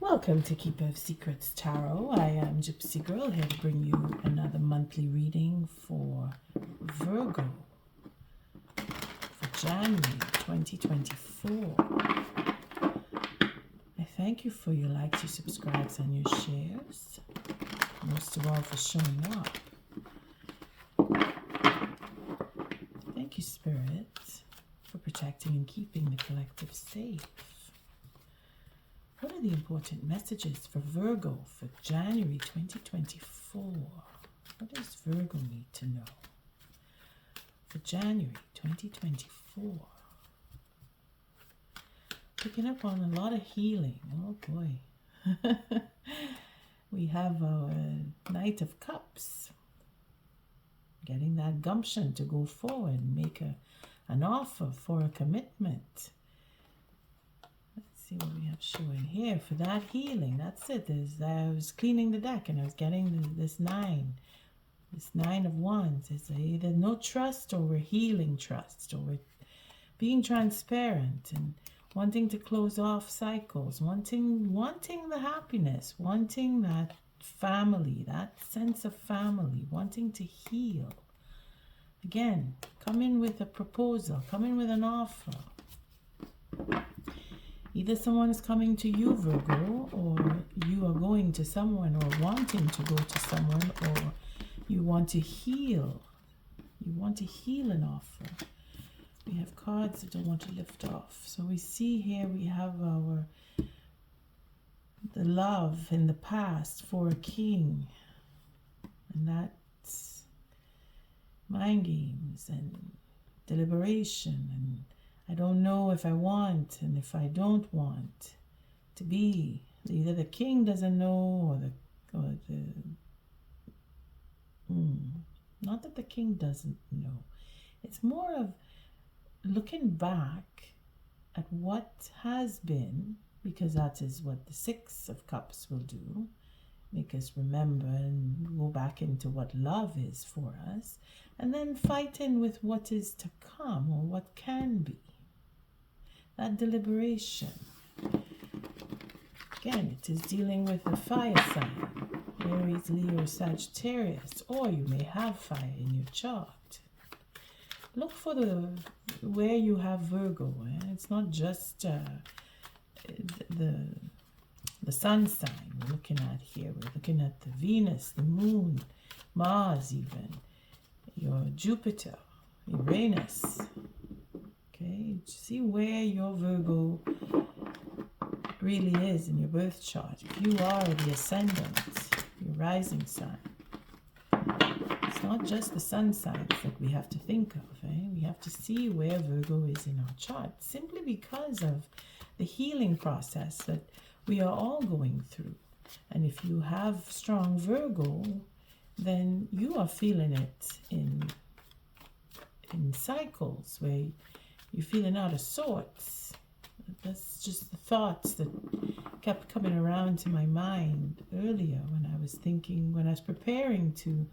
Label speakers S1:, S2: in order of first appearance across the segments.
S1: Welcome to Keeper of Secrets Tarot. I am Gypsy Girl, here to bring you another monthly reading for Virgo for January 2024. I thank you for your likes, your subscribes, and your shares. Most of all, for showing up. Thank you, Spirit, for protecting and keeping the collective safe. What are the important messages for Virgo for January 2024? What does Virgo need to know for January 2024? Picking up on a lot of healing. Oh boy. We have our Knight of Cups. Getting that gumption to go forward and make an offer for a commitment. See what we have showing here for that healing. That's it. I was cleaning the deck and I was getting this nine of wands. It's either no trust, or we're healing trust, or we're being transparent and wanting to close off cycles, wanting the happiness, wanting that family, that sense of family, wanting to heal. Again, come in with a proposal, come in with an offer. Either someone is coming to you, Virgo, or you are going to someone, or wanting to go to someone, or you want to heal. You want to heal an offer. We have cards that don't want to lift off. So we see here we have the love in the past for a king. And that's mind games and deliberation, and I don't know if I want and if I don't want to be. Either the king doesn't know, not that the king doesn't know. It's more of looking back at what has been, because that is what the Six of Cups will do. Make us remember and go back into what love is for us, and then fighting with what is to come, or what can be. That deliberation. Again, it is dealing with a fire sign, Aries, Leo, Sagittarius, or you may have fire in your chart. Look for where you have Virgo. It's not just the sun sign we're looking at here. We're looking at the Venus, the Moon, Mars even, your Jupiter, Uranus. Okay, see where your Virgo really is in your birth chart. If you are the ascendant, your rising sign. It's not just the sun signs that we have to think of. We have to see where Virgo is in our chart, simply because of the healing process that we are all going through. And if you have strong Virgo, then you are feeling it in cycles where you're feeling out of sorts. That's just the thoughts that kept coming around to my mind earlier when I was thinking, when I was preparing to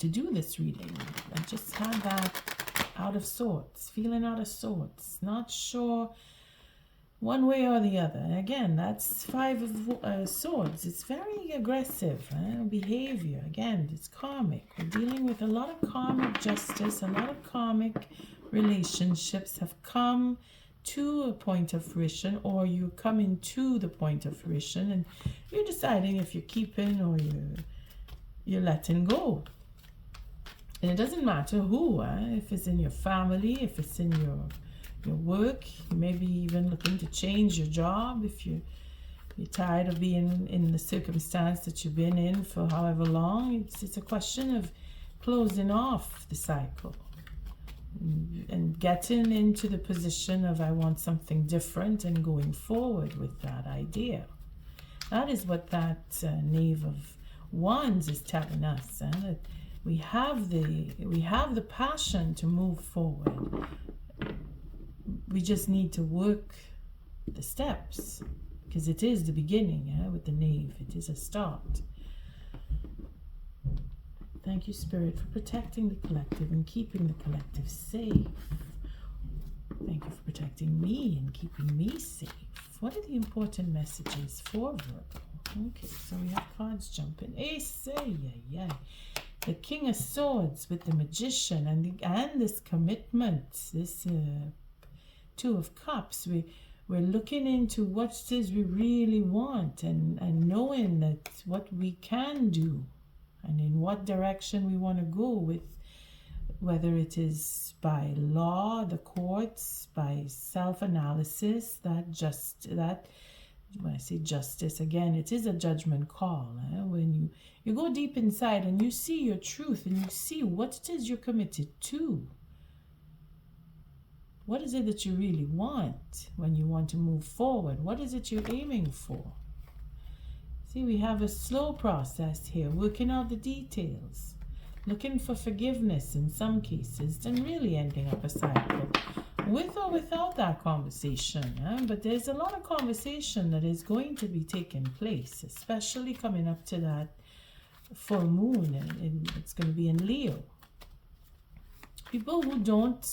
S1: do this reading. I just had that out of sorts, feeling out of sorts, not sure one way or the other. And again, that's Five of Swords. It's very aggressive behavior. Again, it's karmic. We're dealing with a lot of karmic justice. A lot of karmic relationships have come to a point of fruition, or you're coming to the point of fruition, and you're deciding if you're keeping or you're letting go. And it doesn't matter who, if it's in your family, if it's in your work, you may be even looking to change your job if you're tired of being in the circumstance that you've been in for however long. It's a question of closing off the cycle and getting into the position of I want something different and going forward with that idea. That is what that Knave of Wands is telling us. That we have the passion to move forward. We just need to work the steps, because it is the beginning with the Knave. It is a start. Thank you, Spirit, for protecting the collective and keeping the collective safe. Thank you for protecting me and keeping me safe. What are the important messages for Virgo? Okay, so we have cards jumping. Ace, yeah. The King of Swords with the Magician and this commitment, this Two of Cups. We're looking into what it is we really want and knowing that what we can do and in what direction we want to go with, whether it is by law, the courts, by self-analysis, that when I say justice, again, it is a judgment call. When you go deep inside and you see your truth and you see what it is you're committed to. What is it that you really want when you want to move forward? What is it you're aiming for? See, we have a slow process here, working out the details, looking for forgiveness in some cases, and really ending up a cycle with or without that conversation. But there's a lot of conversation that is going to be taking place, especially coming up to that full moon, and it's going to be in Leo. People who don't,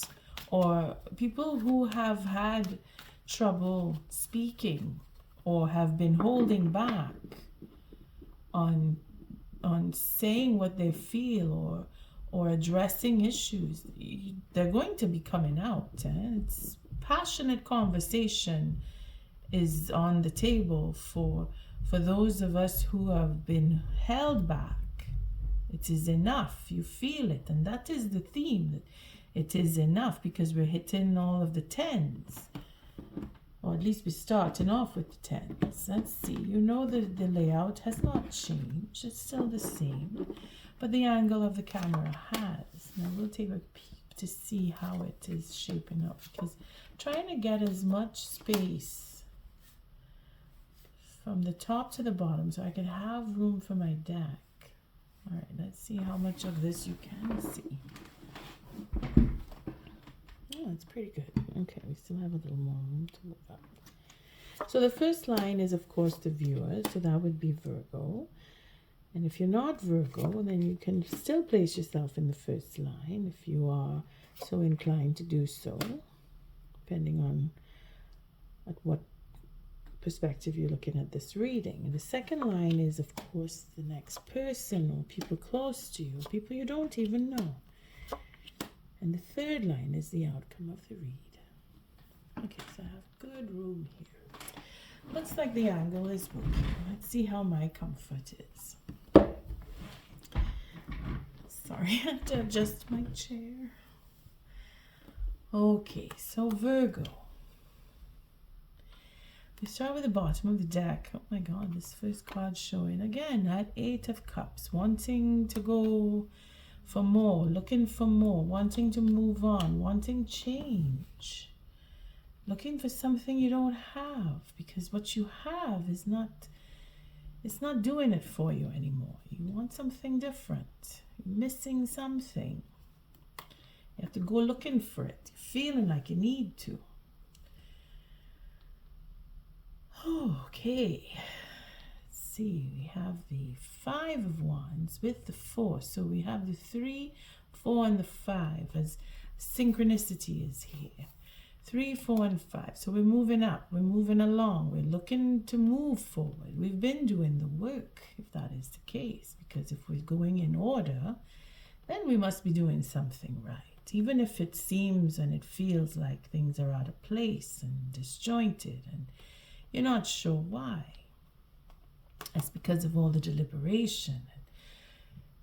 S1: or people who have had trouble speaking or have been holding back on saying what they feel or addressing issues, they're going to be coming out. It's passionate conversation is on the table for those of us who have been held back. It is enough. You feel it, and that is the theme. It is enough because we're hitting all of the tens, or at least we're starting off with the tens. Let's see. You know the layout has not changed. It's still the same, but the angle of the camera has. Now we'll take a peep to see how it is shaping up, because trying to get as much space from the top to the bottom so I can have room for my deck. All right, let's see how much of this you can see. Oh, it's pretty good. Okay, we still have a little more room to move up. So the first line is, of course, the viewer. So that would be Virgo. And if you're not Virgo, then you can still place yourself in the first line if you are so inclined to do so, depending on at what perspective you're looking at this reading. And the second line is, of course, the next person or people close to you, people you don't even know. And the third line is the outcome of the read. Okay, so I have good room here. Looks like the angle is working. Let's see how my comfort is. Sorry, I had to adjust my chair. Okay, so Virgo. We start with the bottom of the deck. Oh my God, this first card showing. Again, that Eight of Cups, wanting to go for more, looking for more, wanting to move on, wanting change, looking for something you don't have, because what you have is not, it's not doing it for you anymore. You want something different. You're missing something. You have to go looking for it, feeling like you need to. Okay. We have the Five of Wands with the 4, so we have the 3, 4, and the 5 as synchronicity is here. 3, 4, and 5. So we're moving up, we're moving along, we're looking to move forward. We've been doing the work, if that is the case, because if we're going in order, then we must be doing something right, even if it seems and it feels like things are out of place and disjointed and you're not sure why. It's because of all the deliberation,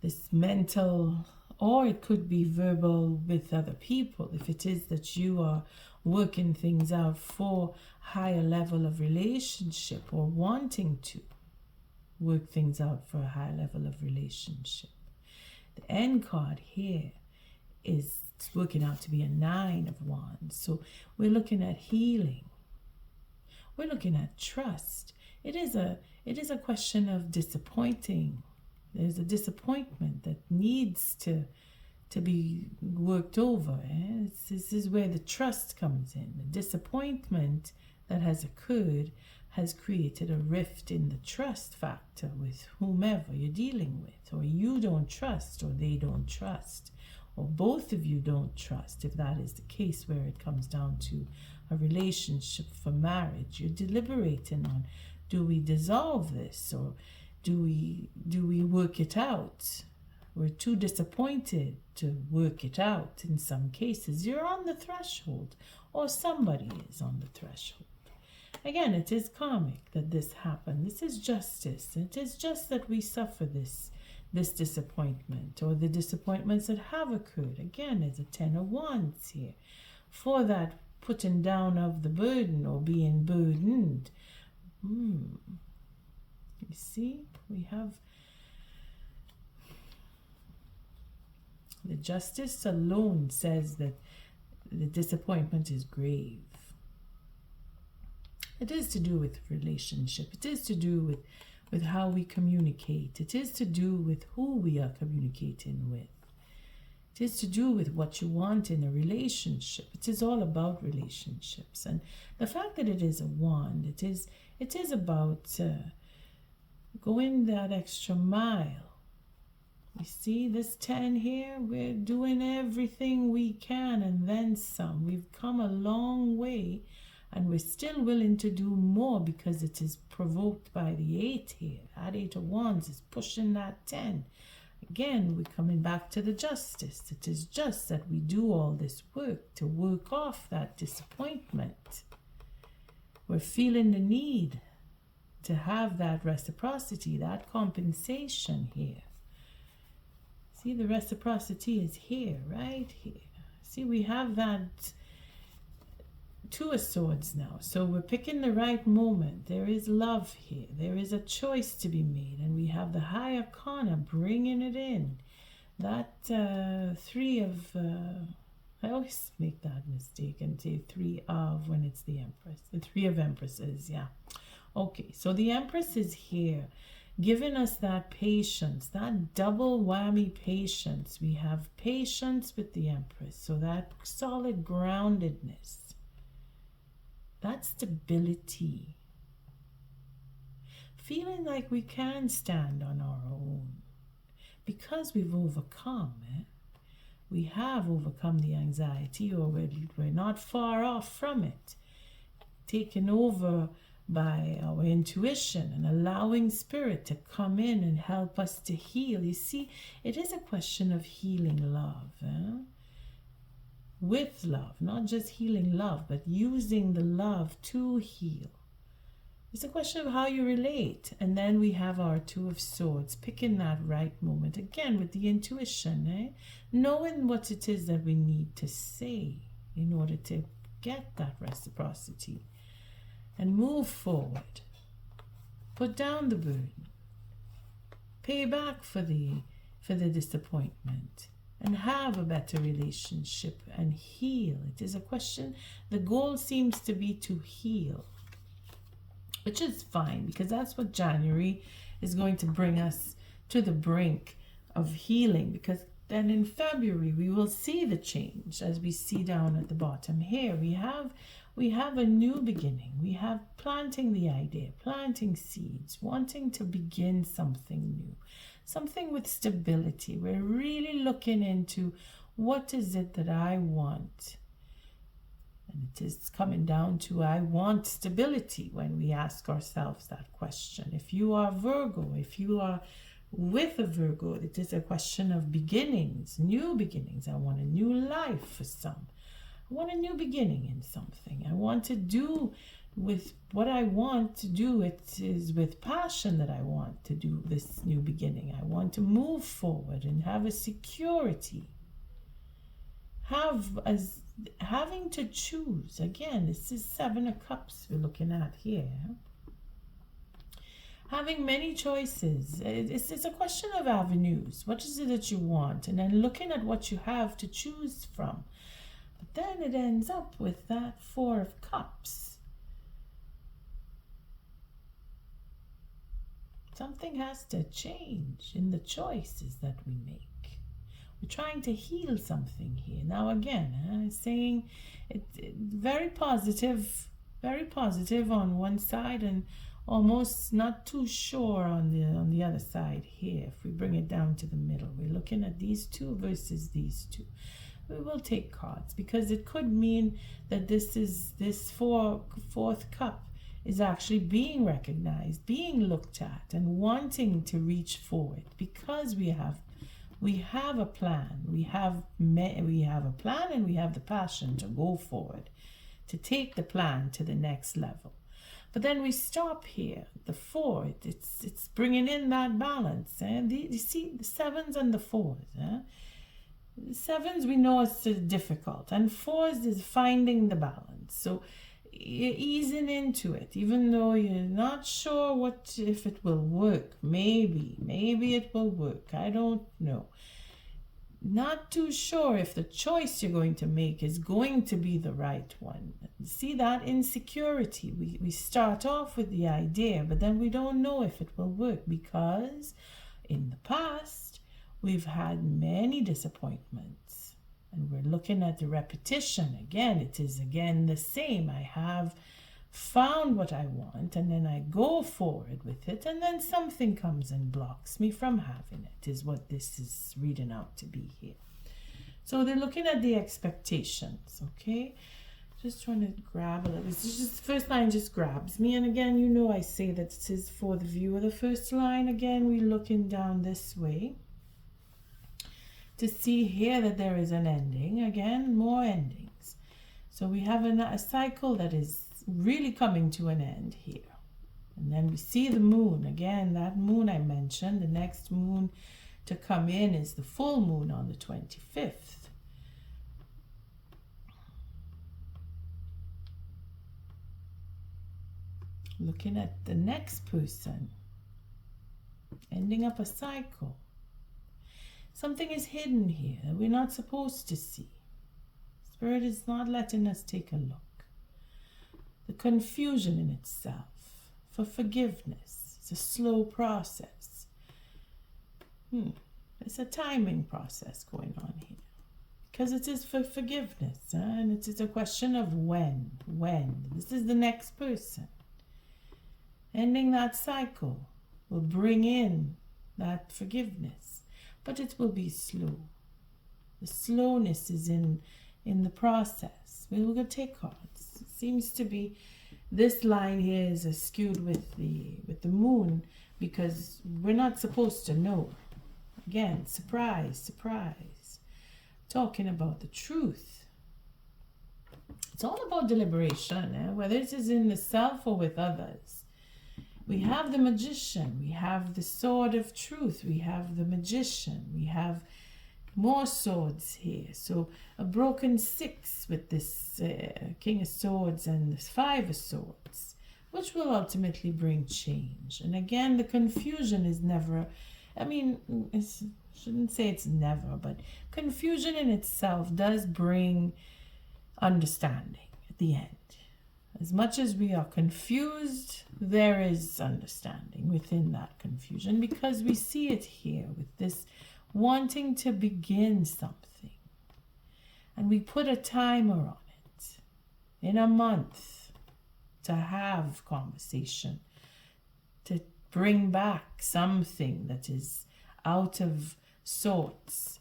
S1: this mental, or it could be verbal with other people. If it is that you are working things out for higher level of relationship or wanting to work things out for a higher level of relationship. The end card here is working out to be a 9 of Wands. So we're looking at healing. We're looking at trust. It is a question of disappointing. There's a disappointment that needs to be worked over. This is where the trust comes in. The disappointment that has occurred has created a rift in the trust factor with whomever you're dealing with, or you don't trust, or they don't trust, or both of you don't trust, if that is the case where it comes down to a relationship for marriage, you're deliberating on, do we dissolve this, or do we work it out? We're too disappointed to work it out. In some cases, you're on the threshold, or somebody is on the threshold. Again, it is karmic that this happened. This is justice. It is just that we suffer this disappointment, or the disappointments that have occurred. Again, there's a 10 of Wands here for that putting down of the burden, or being burdened. You see, we have the justice alone says that the disappointment is grave. It is to do with relationship. It is to do with how we communicate. It is to do with who we are communicating with. It is to do with what you want in a relationship. It is all about relationships. And the fact that it is a wand, it is about going that extra mile. You see this 10 here? We're doing everything we can and then some. We've come a long way, and we're still willing to do more because it is provoked by the 8 here. That 8 of Wands is pushing that 10. Again, we're coming back to the justice. It is just that we do all this work to work off that disappointment. We're feeling the need to have that reciprocity, that compensation here. See, the reciprocity is here, right here. See, we have that 2 of Swords now. So we're picking the right moment. There is love here. There is a choice to be made. And we have the High Arcana bringing it in. That 3 of... I always make that mistake and say 3 of when it's the Empress. The 3 of Empresses, yeah. Okay, so the Empress is here, giving us that patience, that double whammy patience. We have patience with the Empress, so that solid groundedness, that stability, feeling like we can stand on our own because we've overcome. We have overcome the anxiety, or we're not far off from it, taken over by our intuition and allowing spirit to come in and help us to heal. You see, it is a question of healing love, with love, not just healing love, but using the love to heal. It's a question of how you relate. And then we have our 2 of Swords, picking that right moment, again with the intuition, knowing what it is that we need to say in order to get that reciprocity and move forward. Put down the burden, pay back for the disappointment, and have a better relationship and heal. It is a question, the goal seems to be to heal, which is fine because that's what January is going to bring us to the brink of healing, because then in February we will see the change. As we see down at the bottom here, we have a new beginning. We have planting the idea, planting seeds, wanting to begin something new, something with stability. We're really looking into what is it that I want. And it is coming down to, I want stability when we ask ourselves that question. If you are Virgo, if you are with a Virgo, it is a question of beginnings, new beginnings. I want a new life for some. I want a new beginning in something. I want to do with what I want to do. It is with passion that I want to do this new beginning. I want to move forward and have a security. Having to choose. Again, this is 7 of Cups we're looking at here. Having many choices. It's a question of avenues. What is it that you want? And then looking at what you have to choose from. But then it ends up with that 4 of Cups. Something has to change in the choices that we make. We're trying to heal something here. Now again, saying it very positive on one side and almost not too sure on the other side here. If we bring it down to the middle, we're looking at these two versus these two. We will take cards because it could mean that this fourth cup is actually being recognized, being looked at, and wanting to reach forward because we have a plan. We have a plan, and we have the passion to go forward, to take the plan to the next level. But then we stop here. The four, it's bringing in that balance. And you see the sevens and the fours. The sevens, we know it's difficult, and fours is finding the balance. So you're easing into it, even though you're not sure if it will work. Maybe it will work. I don't know. Not too sure if the choice you're going to make is going to be the right one. See that insecurity? We start off with the idea, but then we don't know if it will work because in the past we've had many disappointments. And we're looking at the repetition again. It is again the same. I have found what I want, and then I go forward with it, and then something comes and blocks me from having it, is what this is reading out to be here. So they're looking at the expectations, okay? Just trying to grab a little. This is just, the first line just grabs me. And again, you know I say that it is for the view of the first line. Again, we're looking down this way to see here that there is an ending. Again, more endings. So we have a cycle that is really coming to an end here. And then we see the moon. Again, that moon I mentioned, the next moon to come in is the full moon on the 25th. Looking at the next person, ending up a cycle. Something is hidden here that we're not supposed to see. Spirit is not letting us take a look. The confusion in itself for forgiveness. It's a slow process. It's a timing process going on here. Because it is for forgiveness. And it is a question of when. This is the next person. Ending that cycle will bring in that forgiveness. But it will be slow. The slowness is in the process. We will take cards. It seems to be this line here is skewed with the moon because we're not supposed to know. Again, surprise. Talking about the truth. It's all about deliberation, whether it is in the self or with others. We have the magician, we have the sword of truth, we have the magician, we have more swords here. So a broken 6 with this king of swords and this 5 of swords, which will ultimately bring change. And again, the confusion is never, shouldn't say it's never, but confusion in itself does bring understanding at the end. As much as we are confused, there is understanding within that confusion because we see it here with this wanting to begin something. And we put a timer on it in a month to have conversation, to bring back something that is out of sorts.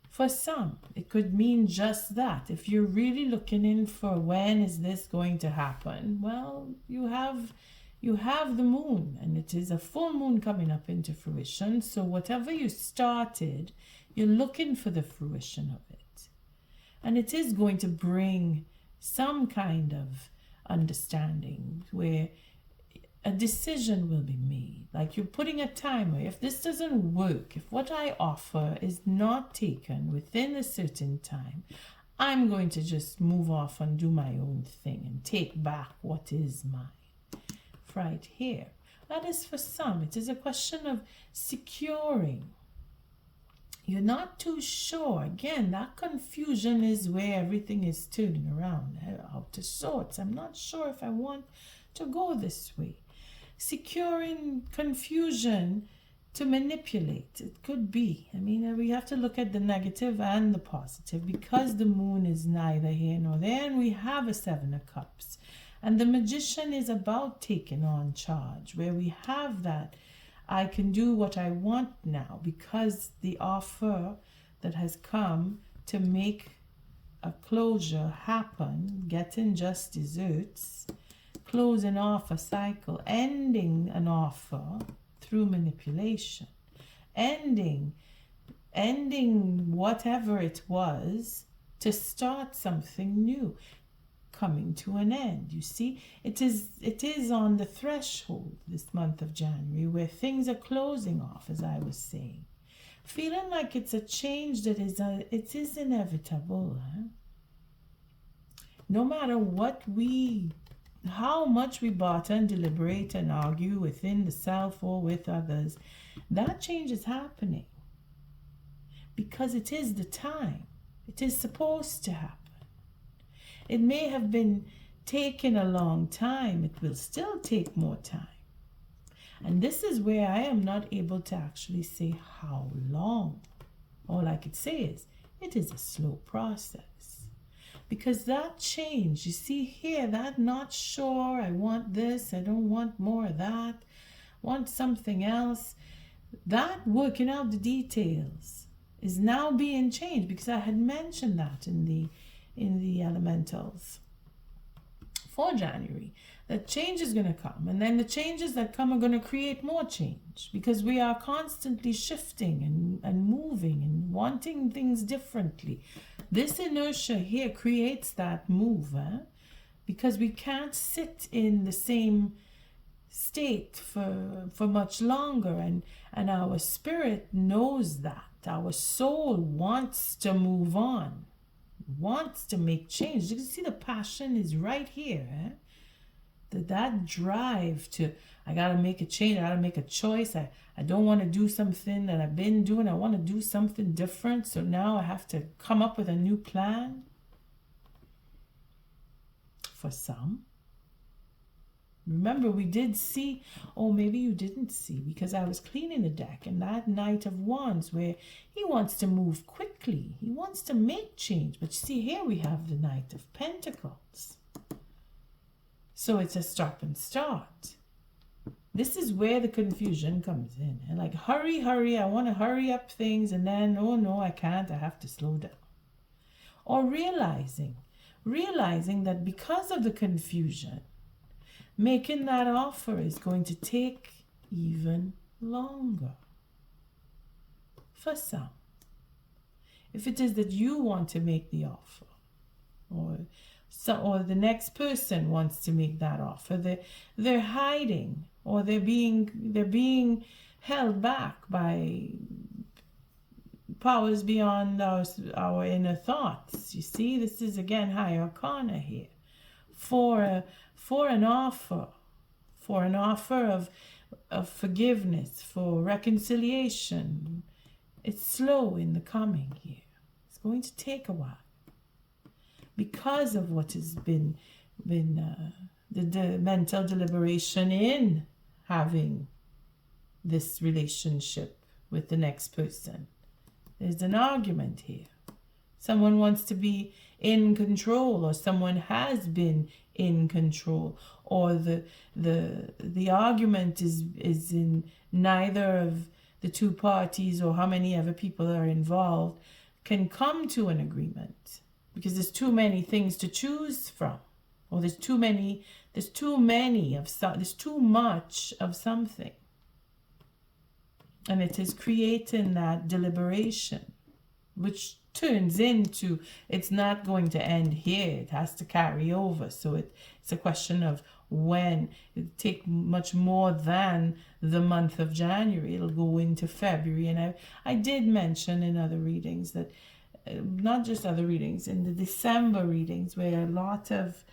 S1: For some, it could mean just that. If you're really looking in for when is this going to happen, well, you have the moon, and it is a full moon coming up into fruition. So whatever you started, you're looking for the fruition of it. And it is going to bring some kind of understanding where a decision will be made. Like you're putting a timer. If this doesn't work, if what I offer is not taken within a certain time, I'm going to just move off and do my own thing and take back what is mine. Right here. That is for some. It is a question of securing. You're not too sure. Again, that confusion is where everything is turning around. Out of sorts. I'm not sure if I want to go this way. Securing confusion to manipulate. It could be. We have to look at the negative and the positive because the moon is neither here nor there, and we have a 7 of Cups. And the Magician is about taking on charge, where we have that I can do what I want now, because the offer that has come to make a closure happen, getting just desserts, closing off a cycle, ending an offer through manipulation, ending whatever it was to start something new, coming to an end. You see, it is on the threshold this month of January where things are closing off, as I was saying, feeling like it's a change that it is inevitable. No matter how much we barter and deliberate and argue within the self or with others, that change is happening because it is the time. It is supposed to happen. It may have been taking a long time. It will still take more time. And this is where I am not able to actually say how long. All I could say is it is a slow process. Because that change, you see here, that not sure, I want this, I don't want more of that, want something else, that working out the details is now being changed, because I had mentioned that in the elementals for January, that change is going to come, and then the changes that come are going to create more change, because we are constantly shifting and moving and wanting things differently. This inertia here creates that move, because we can't sit in the same state for much longer, and our spirit knows that. Our soul wants to move on, wants to make change. You can see the passion is right here. That drive to, I gotta make a change, I gotta make a choice. I don't want to do something that I've been doing. I want to do something different. So now I have to come up with a new plan. For some. Remember, we did see, or maybe you didn't see, because I was cleaning the deck, and that Knight of Wands, where he wants to move quickly. He wants to make change. But you see, here we have the Knight of Pentacles. So it's a stop and start. This is where the confusion comes in. And like, hurry, I want to hurry up things, and then, oh no, I can't, I have to slow down. Or realizing that because of the confusion, making that offer is going to take even longer. For some. If it is that you want to make the offer, or the next person wants to make that offer, they're hiding, or they're being held back by powers beyond our inner thoughts. You see, this is again high arcana here. For an offer of forgiveness, for reconciliation, it's slow in the coming here. It's going to take a while, because of what has been the mental deliberation in having this relationship with the next person. There's an argument here. Someone wants to be in control, or someone has been in control, or the argument is in neither of the two parties, or how many other people are involved can come to an agreement, because there's too many things to choose from, or there's too much of something, and it is creating that deliberation, which turns into, it's not going to end here, it has to carry over. So it's a question of when. It'll take much more than the month of January. It'll go into February. And I did mention in other readings that, not just other readings, in the December readings, where a lot of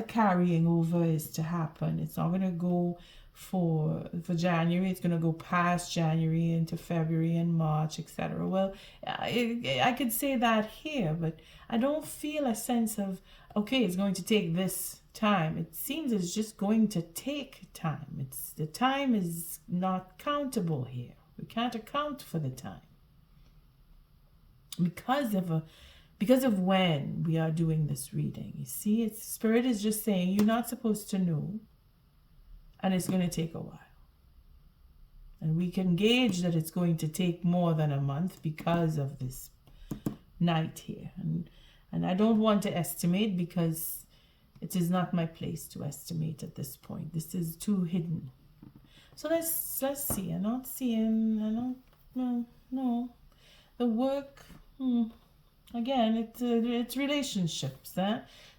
S1: carrying over is to happen. It's not going to go for January. It's going to go past January into February and March, etc. Well, I could say that here, but I don't feel a sense of, okay, it's going to take this time. It seems it's just going to take time. The time is not countable here. We can't account for the time because of because of when we are doing this reading. You see, it's Spirit is just saying you're not supposed to know, and it's going to take a while. And we can gauge that it's going to take more than a month because of this Knight here. And I don't want to estimate, because it is not my place to estimate at this point. This is too hidden. So let's see. I'm not seeing, no. The work, again, it's relationships.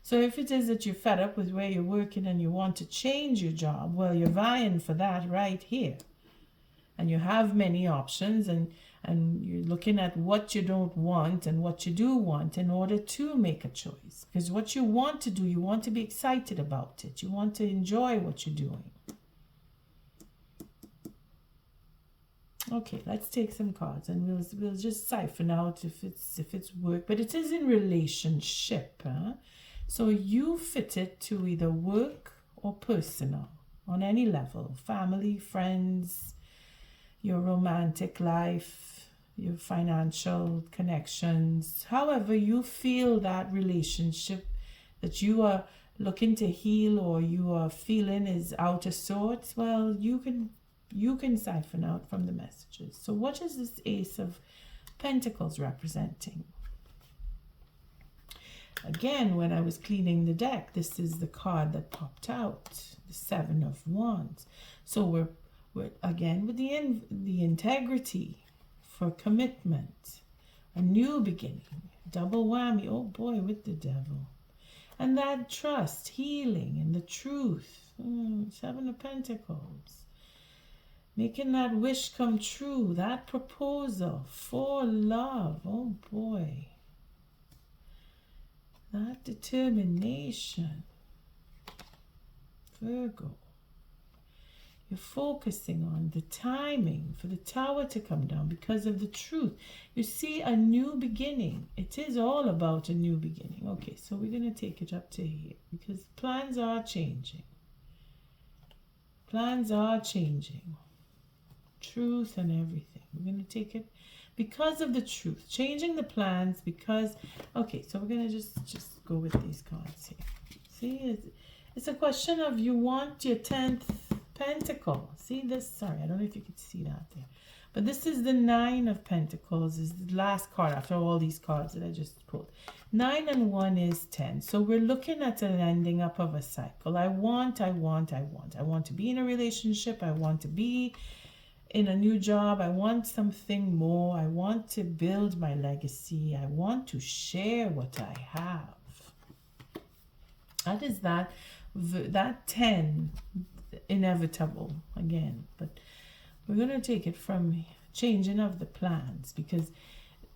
S1: So if it is that you're fed up with where you're working and you want to change your job, well, you're vying for that right here. And you have many options, and you're looking at what you don't want and what you do want in order to make a choice. Because what you want to do, you want to be excited about it. You want to enjoy what you're doing. Okay, let's take some cards, and we'll just siphon out if it's work, but it is in relationship. So you fit it to either work or personal on any level, family, friends, your romantic life, your financial connections, however you feel that relationship that you are looking to heal or you are feeling is out of sorts. Well, you can siphon out from the messages. So what is this Ace of Pentacles representing? Again, when I was cleaning the deck, this is the card that popped out, the Seven of Wands. So we're again with the integrity for commitment, a new beginning, double whammy, oh boy, with the Devil, and that trust, healing, and the truth. Seven of Pentacles, making that wish come true, that proposal for love, oh boy, that determination, Virgo. You're focusing on the timing for the Tower to come down because of the truth. You see, a new beginning. It is all about a new beginning. Okay, so we're going to take it up to here because plans are changing. Plans are changing. Truth and everything. We're going to take it because of the truth. Changing the plans because... Okay, so we're going to just go with these cards here. See, it's a question of you want your 10th... Pentacle. See this? Sorry, I don't know if you could see that there. But this is the Nine of Pentacles. Is the last card after all these cards that I just pulled. 9 and 1 is 10. So we're looking at an ending up of a cycle. I want to be in a relationship. I want to be in a new job. I want something more. I want to build my legacy. I want to share what I have. That is that 10. Inevitable again, but we're going to take it from changing of the plans because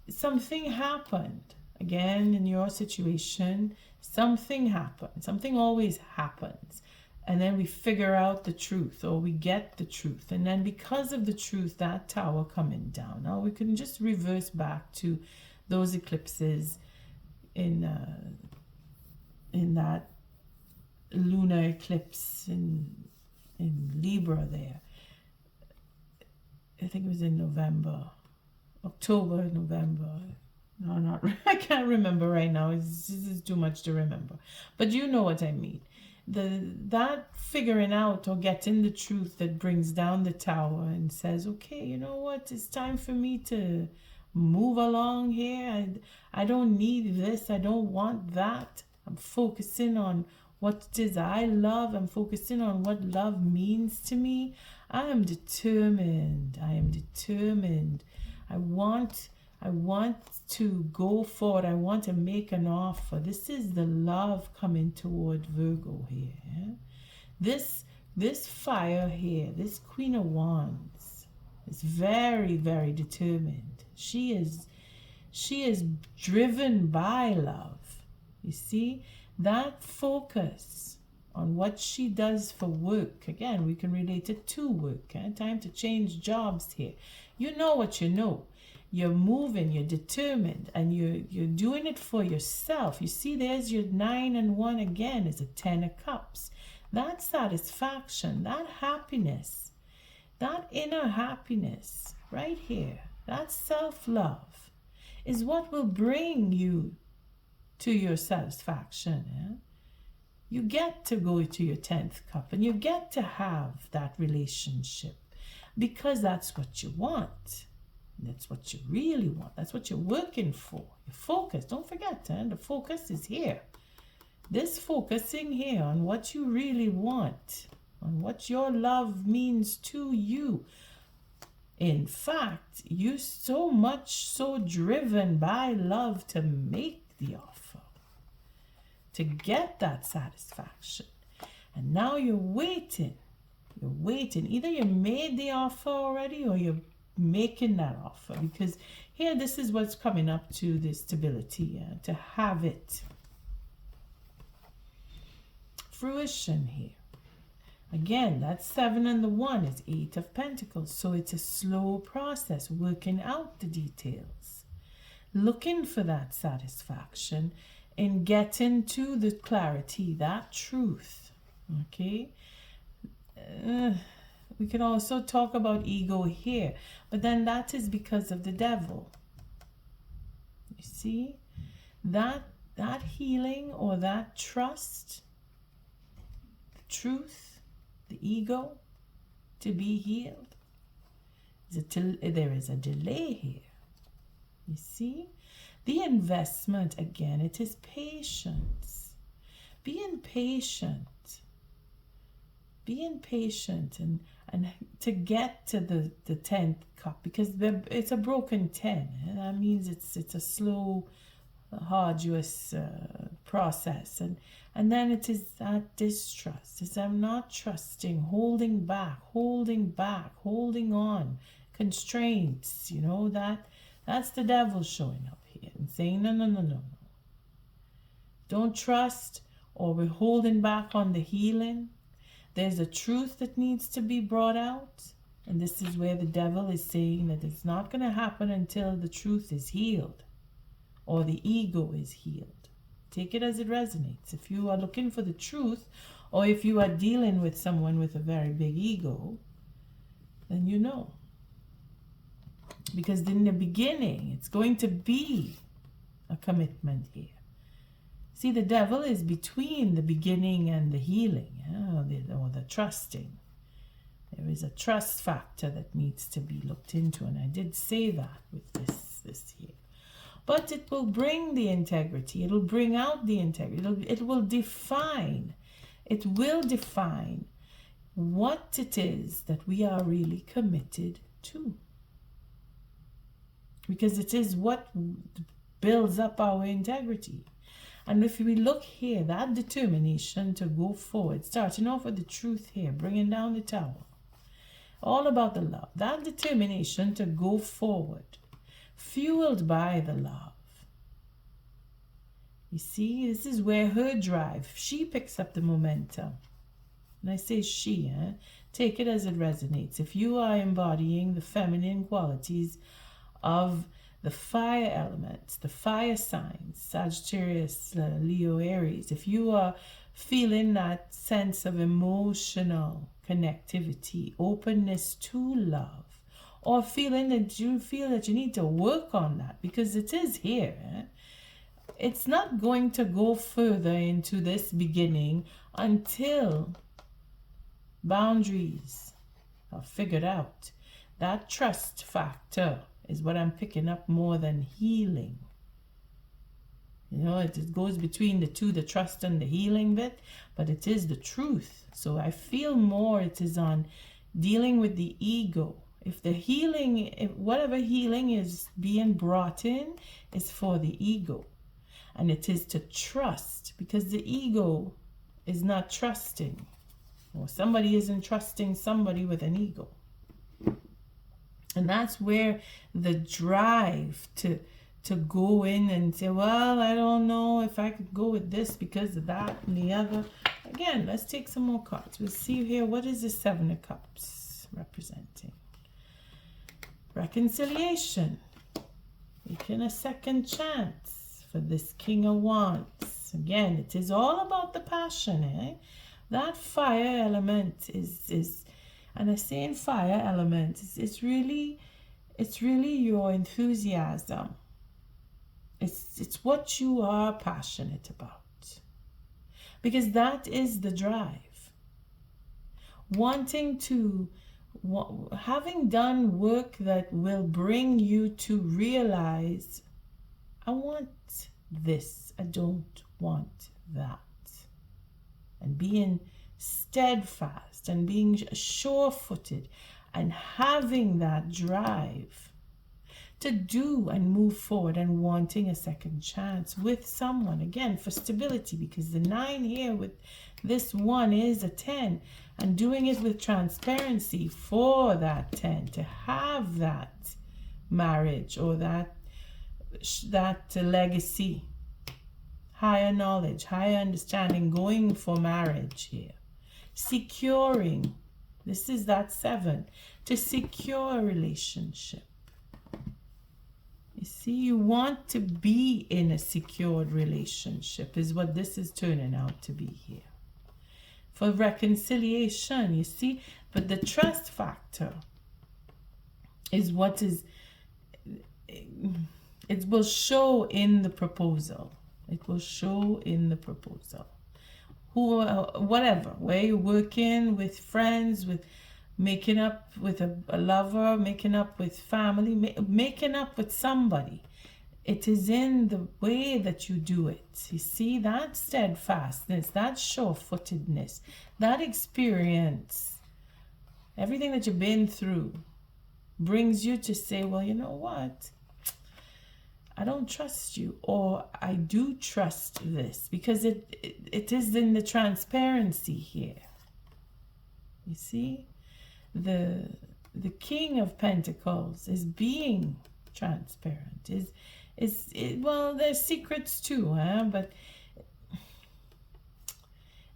S1: something happened again in your situation. Something happened. Something always happens, and then we figure out the truth, or we get the truth, and then because of the truth, that Tower coming down. Now we can just reverse back to those eclipses in that lunar eclipse in Libra there. I think it was in October, November. No, not I can't remember right now. This is too much to remember. But you know what I mean. That figuring out or getting the truth that brings down the Tower and says, okay, you know what? It's time for me to move along here. I don't need this. I don't want that. I'm focusing on what it is I love. I'm focusing on what love means to me. I am determined. I want to go forward. I want to make an offer. This is the love coming toward Virgo here. Yeah? This fire here, this Queen of Wands is very, very determined. She is driven by love. You see? That focus on what she does for work. Again, we can relate it to work. Time to change jobs here. You know what you know. You're moving, you're determined, and you're doing it for yourself. You see, there's your 9 and 1 again is a 10 of Cups. That satisfaction, that happiness, that inner happiness right here, that self-love is what will bring you to your satisfaction. You get to go to your 10th cup and you get to have that relationship because that's what you want. That's what you really want. That's what you're working for. Your focus. Don't forget, the focus is here. This focusing here on what you really want, on what your love means to you. In fact, you're so much so driven by love to make the offer, to get that satisfaction. And now you're waiting. You're waiting. Either you made the offer already or you're making that offer. Because here, this is what's coming up to the stability, to have it. Fruition here. Again, that 7 and the 1 is 8 of Pentacles. So it's a slow process, working out the details. Looking for that satisfaction and getting to the clarity, that truth. Okay? We can also talk about ego here. But then that is because of the devil. You see? That healing or that trust, the truth, the ego to be healed. There is a delay here. You see? The investment, again, it is patience. Being patient. Being patient and to get to the 10th cup, because it's a broken 10. That means it's a slow, arduous process. And then it is that distrust. It's I'm not trusting, holding back, holding on, constraints, that's the devil showing up here and saying, no. Don't trust, or we're holding back on the healing. There's a truth that needs to be brought out. And this is where the devil is saying that it's not going to happen until the truth is healed or the ego is healed. Take it as it resonates. If you are looking for the truth, or if you are dealing with someone with a very big ego, then you know. Because in the beginning, it's going to be a commitment here. See, the devil is between the beginning and the healing, or the trusting. There is a trust factor that needs to be looked into, and I did say that with this here. But it will bring the integrity. It will bring out the integrity. It will define what it is that we are really committed to. Because it is what builds up our integrity. And if we look here, that determination to go forward, starting off with the truth here, bringing down the tower, all about the love, that determination to go forward, fueled by the love. You see, this is where her drive, she picks up the momentum. And I say she, take it as it resonates. If you are embodying the feminine qualities of the fire elements, the fire signs, Sagittarius, Leo, Aries, if you are feeling that sense of emotional connectivity, openness to love, or feeling that you feel that you need to work on that, because it is here. It's not going to go further into this beginning until boundaries are figured out. That trust factor is what I'm picking up more than healing. It goes between the two, the trust and the healing bit, but it is the truth. So I feel more it is on dealing with the ego. If whatever healing is being brought in is for the ego. And it is to trust, because the ego is not trusting. Or somebody isn't trusting somebody with an ego. And that's where the drive to go in and say, well, I don't know if I could go with this because of that and the other. Again, let's take some more cards. We'll see here, what is the 7 of Cups representing? Reconciliation. Making a second chance for this King of Wands. Again, it is all about the passion, That fire element is and I say in fire element, it's really your enthusiasm. It's what you are passionate about. Because that is the drive. Wanting to, having done work that will bring you to realize, I want this, I don't want that. And being steadfast and being sure-footed and having that drive to do and move forward and wanting a second chance with someone, again, for stability, because the 9 here with this 1 is a 10, and doing it with transparency for that 10, to have that marriage or that legacy, higher knowledge, higher understanding, going for marriage here, securing, this is that 7, to secure a relationship. You see, you want to be in a secured relationship is what this is turning out to be here. For reconciliation, you see, but the trust factor is what is, it will show in the proposal. It will show in the proposal. Who, whatever, where you're working, with friends, with making up with a lover, making up with family, making up with somebody. It is in the way that you do it. You see, that steadfastness, that sure-footedness, that experience, everything that you've been through brings you to say, well, you know what? I don't trust you, or I do trust this, because it is in the transparency here. You see? The King of Pentacles is being transparent. Well, there's secrets too, but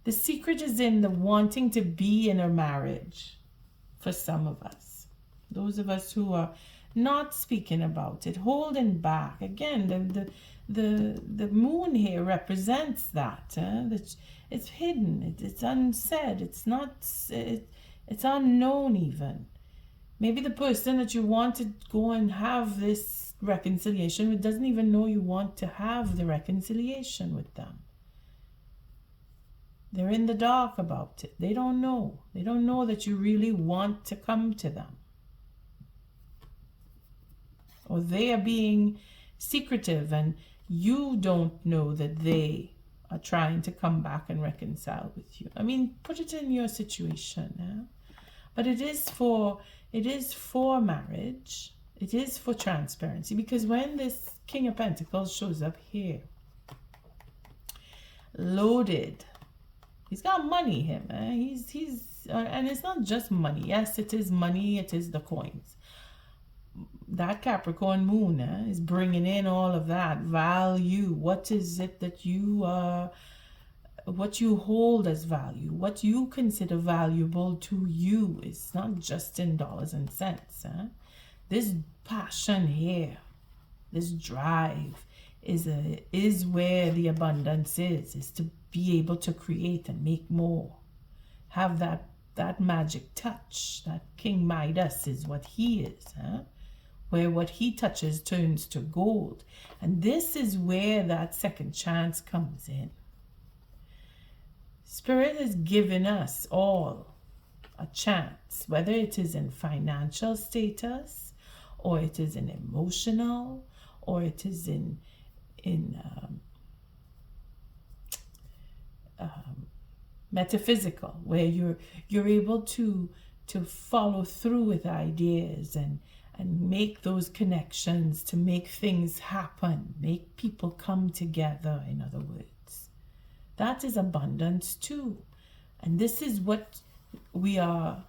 S1: the secret is in the wanting to be in a marriage for some of us. Those of us who are not speaking about it, holding back. Again, the moon here represents that. That it's hidden, it's unsaid, it's not... It's unknown even. Maybe the person that you want to go and have this reconciliation with doesn't even know you want to have the reconciliation with them. They're in the dark about it. They don't know. They don't know that you really want to come to them. Or they are being secretive and you don't know that they are trying to come back and reconcile with you. I mean, put it in your situation. But it is for marriage. It is for transparency. Because when this King of Pentacles shows up here, loaded, he's got money, him. And it's not just money. Yes, it is money. It is the coins. That Capricorn moon is bringing in all of that value. What is it that you are... what you hold as value, what you consider valuable to you, is not just in dollars and cents. This passion here, this drive is where the abundance is to be able to create and make more. Have that magic touch. That King Midas is what he is. Where what he touches turns to gold. And this is where that second chance comes in. Spirit has given us all a chance, whether it is in financial status, or it is in emotional, or it is in metaphysical, where you're able to follow through with ideas and make those connections, to make things happen, make people come together, in other words. That is abundance too. And this is what we have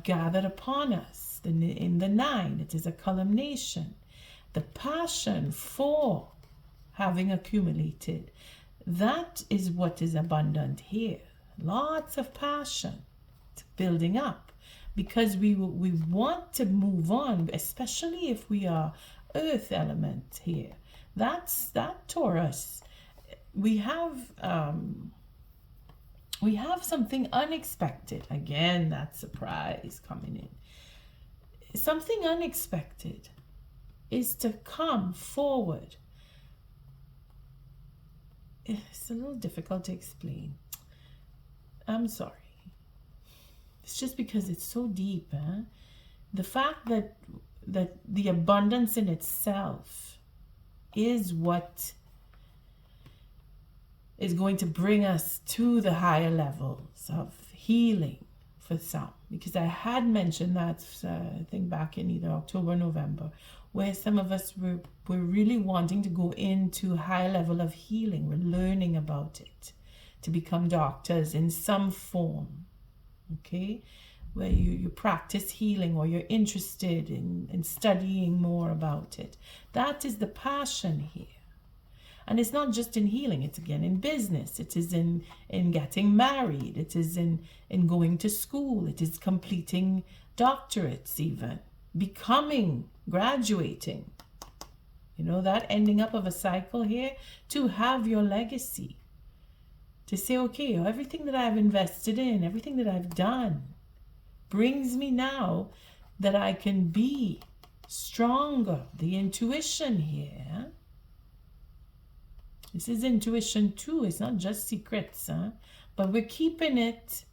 S1: gathered upon us in the 9. It is a culmination. The passion for having accumulated, that is what is abundant here. Lots of passion building up, because we want to move on, especially if we are earth element here. That Taurus. We have something unexpected. Again, that surprise coming in. Something unexpected is to come forward it's a little difficult to explain. I'm sorry. It's just because it's so deep. The fact that the abundance in itself is what is going to bring us to the higher levels of healing for some. Because I had mentioned that, I think back in either October or November, where some of us were really wanting to go into a high level of healing. We're learning about it to become doctors in some form, okay? Where you practice healing, or you're interested in studying more about it. That is the passion here. And it's not just in healing, it's again in business, it is in getting married, it is in going to school, it is completing doctorates even, becoming, graduating. You know, that ending up of a cycle here, to have your legacy. To say, okay, everything that I've invested in, everything that I've done, brings me now that I can be stronger. The intuition here. This is intuition too. It's not just secrets, but we're keeping it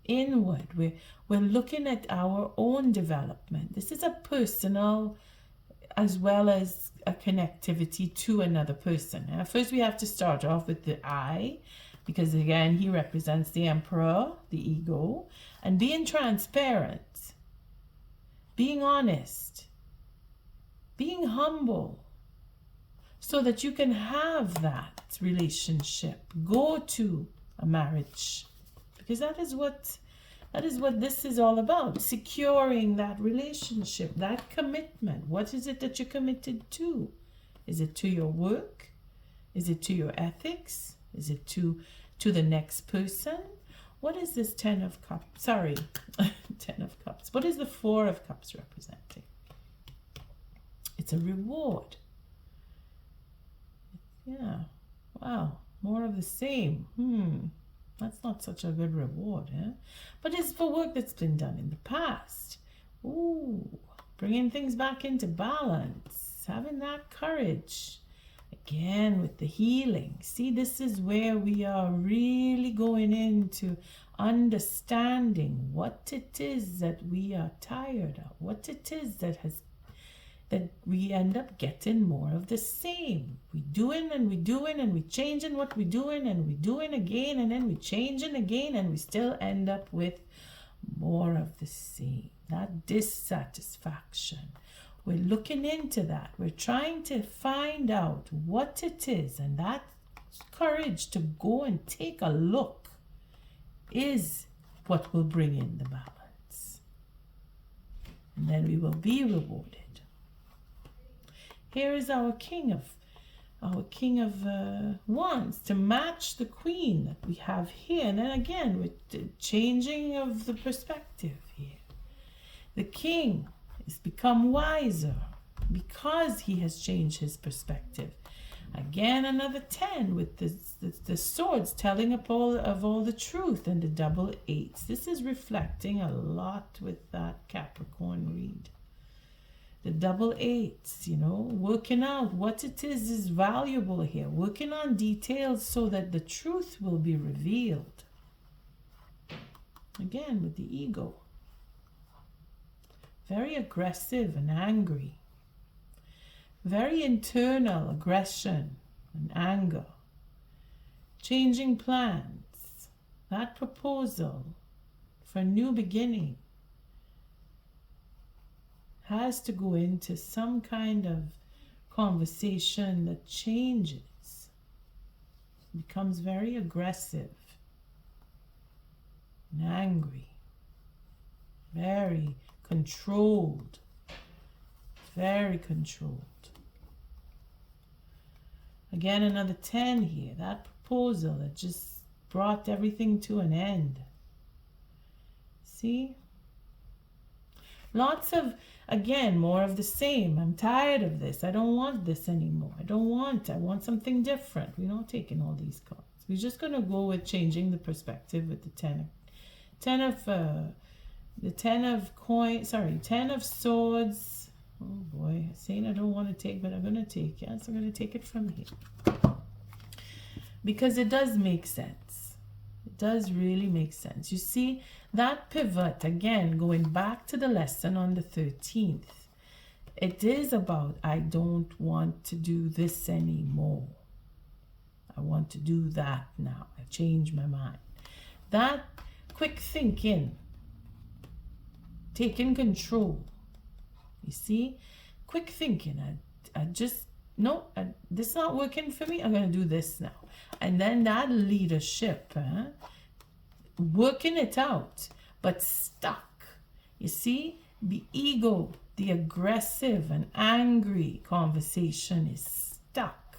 S1: inward. We're looking at our own development. This is a personal as well as a connectivity to another person. First, we have to start off with the I, because again, he represents the emperor, the ego, and being transparent, being honest, being humble, so that you can have that relationship, go to a marriage, because that is what this is all about, securing that relationship, that commitment. What is it that you're committed to? Is it to your work? Is it to your ethics? Is it to the next person? What is this 10 of Cups? Sorry, 10 of Cups. What is the 4 of Cups representing? It's a reward. Yeah. Wow. More of the same. That's not such a good reward, But it's for work that's been done in the past. Ooh. Bringing things back into balance. Having that courage. Again, with the healing. See, this is where we are really going into understanding what it is that we are tired of. What it is that we end up getting more of the same. We doing and we doing and we changing what we doing and we doing again, and then we changing again, and we still end up with more of the same. That dissatisfaction. We're looking into that. We're trying to find out what it is, and that courage to go and take a look is what will bring in the balance. And then we will be rewarded. Here is our King of Wands to match the Queen that we have here. And then again, with the changing of the perspective here. The King has become wiser because he has changed his perspective. Again, another 10 with the swords telling of all the truth, and the double 8s. This is reflecting a lot with that Capricorn read. The double 8s, working out what it is valuable here. Working on details so that the truth will be revealed. Again, with the ego. Very aggressive and angry. Very internal aggression and anger. Changing plans. That proposal for a new beginning has to go into some kind of conversation that changes. Becomes very aggressive and angry. Very controlled. Very controlled. Again, another 10 here. That proposal that just brought everything to an end. See? Lots of, again, more of the same. I'm tired of this. I don't want this anymore. I want something different. We're not taking all these cards. We're just going to go with changing the perspective with the 10 of Swords. Oh boy, saying I don't want to take, but I'm going to take. Yes, I'm going to take it from here. because it does make sense. It does really make sense. You see, that pivot, again, going back to the lesson on the 13th, it is about, I don't want to do this anymore. I want to do that now. I change my mind. That quick thinking, taking control. You see, quick thinking. I just, no, this is not working for me. I'm going to do this now. And then that leadership, working it out, but stuck. You see, the ego, the aggressive and angry conversation is stuck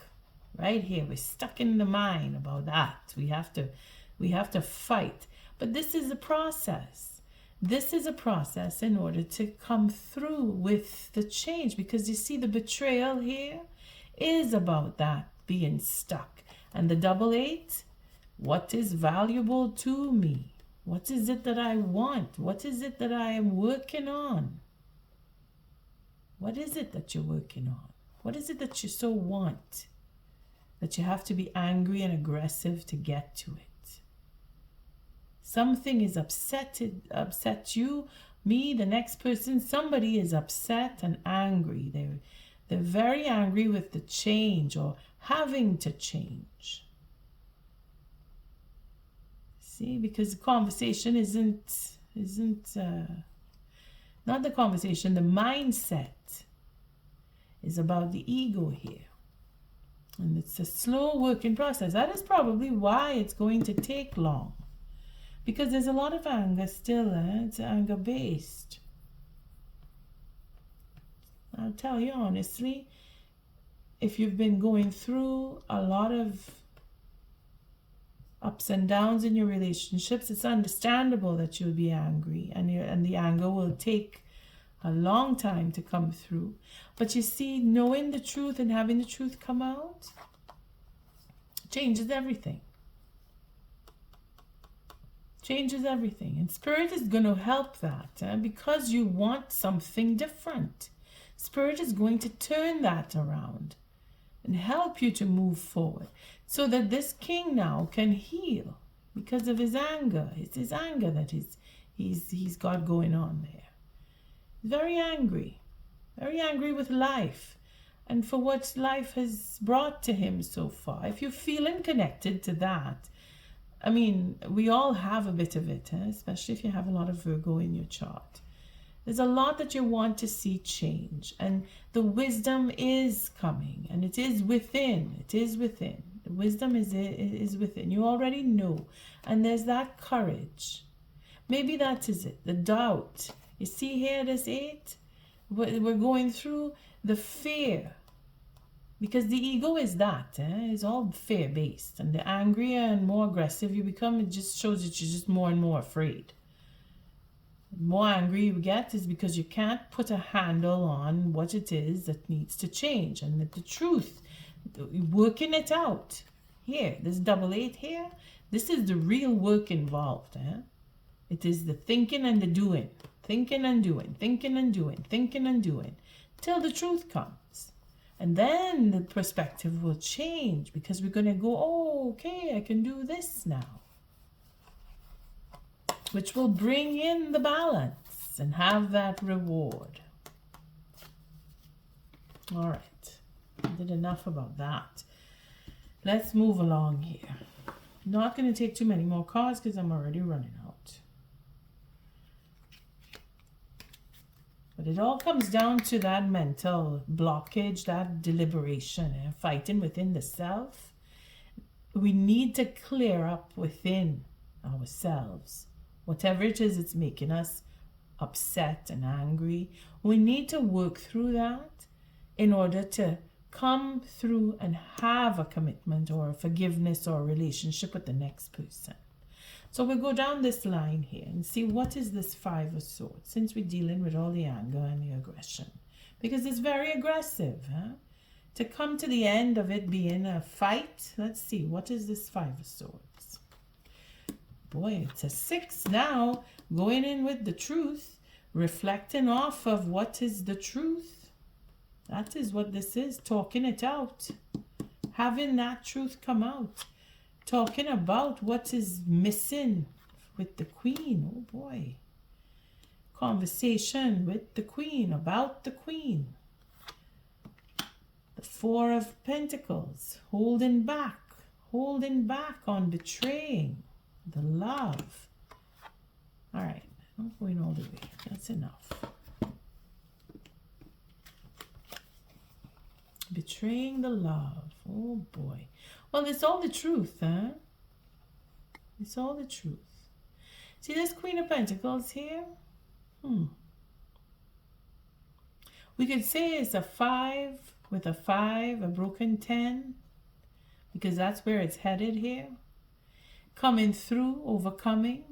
S1: right here. We're stuck in the mind about that. We have to fight. But this is a process. This is a process in order to come through with the change, because you see, the betrayal here is about that being stuck. And the double 8, what is valuable to me? What is it that I want? What is it that I am working on? What is it that you're working on? What is it that you so want that you have to be angry and aggressive to get to it? Something is upset you, me, the next person. Somebody is upset and angry. They're very angry with the change or having to change. See, because the conversation isn't not the conversation, the mindset is about the ego here. And it's a slow working process. That is probably why it's going to take long. Because there's a lot of anger still. It's anger based. I'll tell you honestly, if you've been going through a lot of ups and downs in your relationships, it's understandable that you'll be angry, and the anger will take a long time to come through. But you see, knowing the truth and having the truth come out changes everything. Changes everything. And Spirit is going to help that, because you want something different. Spirit is going to turn that around and help you to move forward, so that this king now can heal because of his anger. It's his anger that he's got going on there. He's very angry with life and for what life has brought to him so far. If you're feeling connected to that, I mean, we all have a bit of it, especially if you have a lot of Virgo in your chart. There's a lot that you want to see change, and the wisdom is coming, and it is within. It is within. The wisdom is within. You already know, and there's that courage. Maybe that is it. The doubt. You see here, this 8, we're going through the fear, because the ego is that. It's all fear based, and the angrier and more aggressive you become, it just shows that you're just more and more afraid. The more angry you get is because you can't put a handle on what it is that needs to change, and that the truth, working it out. Here, this double 8 here, this is the real work involved. It is the thinking and the doing. Thinking and doing, thinking and doing, thinking and doing, till the truth comes. And then the perspective will change, because we're going to go, oh, okay, I can do this now. Which will bring in the balance and have that reward. All right, I did enough about that. Let's move along here. Not going to take too many more cards because I'm already running out. But it all comes down to that mental blockage, that deliberation, fighting within the self. We need to clear up within ourselves. Whatever it is that's making us upset and angry, we need to work through that in order to come through and have a commitment or a forgiveness or a relationship with the next person. So we'll go down this line here and see what is this 5 of Swords, since we're dealing with all the anger and the aggression. Because it's very aggressive. To come to the end of it being a fight, let's see, what is this 5 of Swords? Boy, it's a 6 now, going in with the truth, reflecting off of what is the truth. That is what this is, talking it out, having that truth come out. talking about what is missing with the Queen. Oh boy. Conversation with the Queen, about the Queen. The Four of Pentacles, holding back on betraying the love. All right, I'm going all the way. That's enough. Betraying the love. Oh boy. Well, it's all the truth, huh? It's all the truth. See this Queen of Pentacles here? We could say it's a 5 with a 5, a broken 10, because that's where it's headed here. Coming through, overcoming.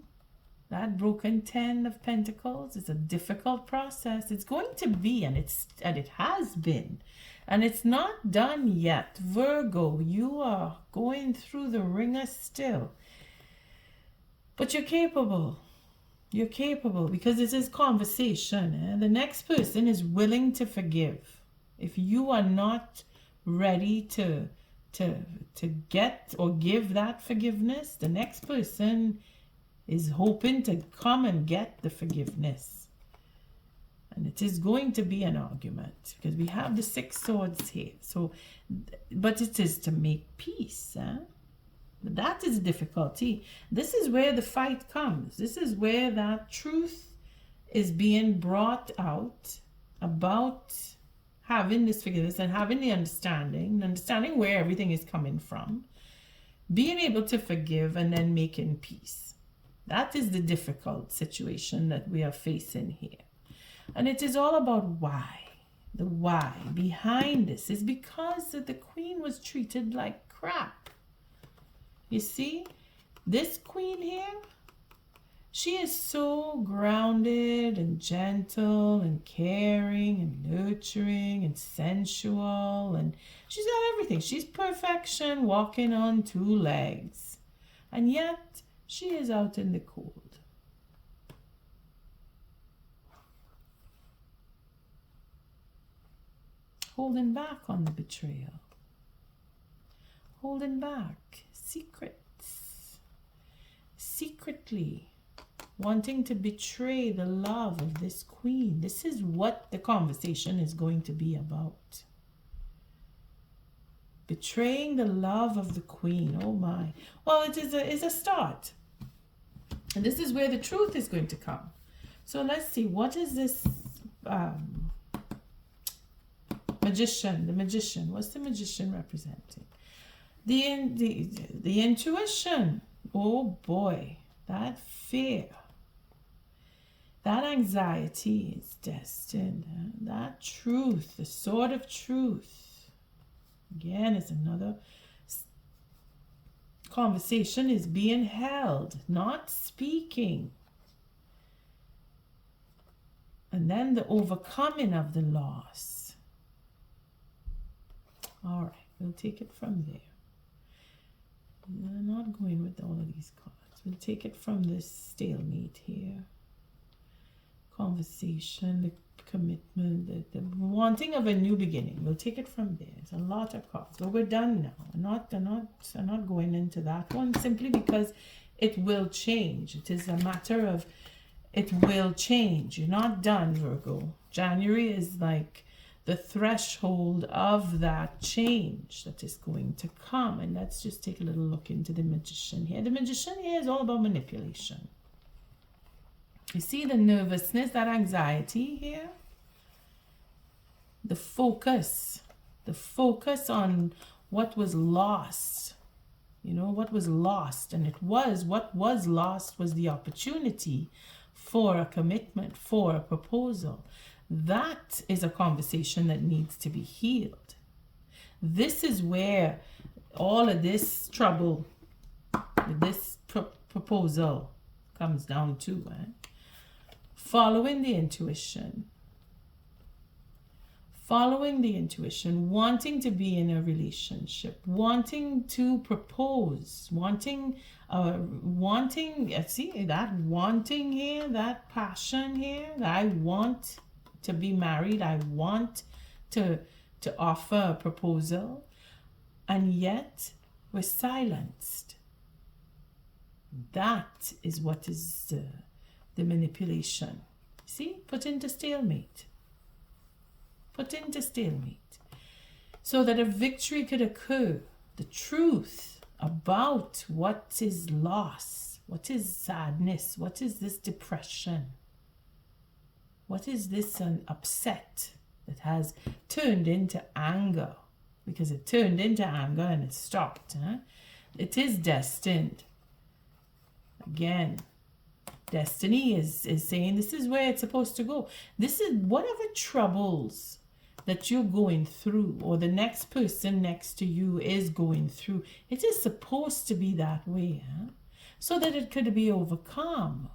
S1: That broken 10 of Pentacles is a difficult process. It's going to be, and it has been. And it's not done yet. Virgo, you are going through the ringer still. But you're capable. You're capable because this is conversation. The next person is willing to forgive. If you are not ready to get or give that forgiveness, the next person is hoping to come and get the forgiveness. And it is going to be an argument because we have the 6 swords here. So, but it is to make peace. That is difficulty. This is where the fight comes. This is where that truth is being brought out about having this forgiveness and having the understanding where everything is coming from, being able to forgive and then making peace. That is the difficult situation that we are facing here. And it is all about why. The why behind this is because the Queen was treated like crap. You see, this Queen here, she is so grounded and gentle and caring and nurturing and sensual, and she's got everything. She's perfection, walking on 2 legs. And yet, she is out in the cold. Holding back on the betrayal. Holding back. Secrets. Secretly wanting to betray the love of this Queen. This is what the conversation is going to be about. Betraying the love of the Queen. Oh my. Well, it is a start. And this is where the truth is going to come. So let's see. What is this magician? The magician. What's the magician representing? The intuition. Oh boy. That fear. That anxiety is destined. That truth. The sword of truth. Again, it's another conversation is being held, not speaking. And then the overcoming of the loss. All right, we'll take it from there. I'm not going with all of these cards. We'll take it from this stalemate here. Conversation, the commitment, the wanting of a new beginning. We'll take it from there. It's a lot of cards, but we're done now. I'm not going into that one simply because it will change. It is a matter of it will change. You're not done, Virgo. January is like the threshold of that change that is going to come. And let's just take a little look into the magician here. The magician here is all about manipulation. You see the nervousness, that anxiety here? The focus on what was lost. You know, what was lost. And what was lost was the opportunity for a commitment, for a proposal. That is a conversation that needs to be healed. This is where all of this trouble, this proposal comes down to. Following the intuition, wanting to be in a relationship, wanting to propose, wanting, see that wanting here, that passion here, that I want to be married, I want to offer a proposal, and yet we're silenced. That is what is the manipulation. See, put into stalemate. Put into stalemate. So that a victory could occur. The truth about what is loss, what is sadness, what is this depression, what is this upset that has turned into anger, because it turned into anger and it stopped. It is destined. Again, destiny is saying this is where it's supposed to go. This is whatever troubles that you're going through, or the next person next to you is going through. It is supposed to be that way, so that it could be overcome.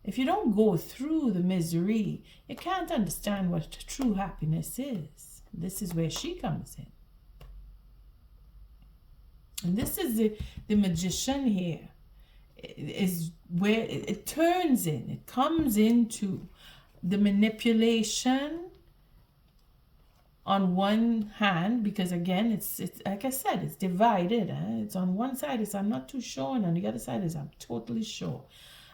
S1: If you don't go through the misery, you can't understand what true happiness is. This is where she comes in. And this is the magician here. Is where it turns in. It comes into the manipulation on one hand, because again, it's like I said, it's divided. It's on one side, it's I'm not too sure, and on the other side is I'm totally sure.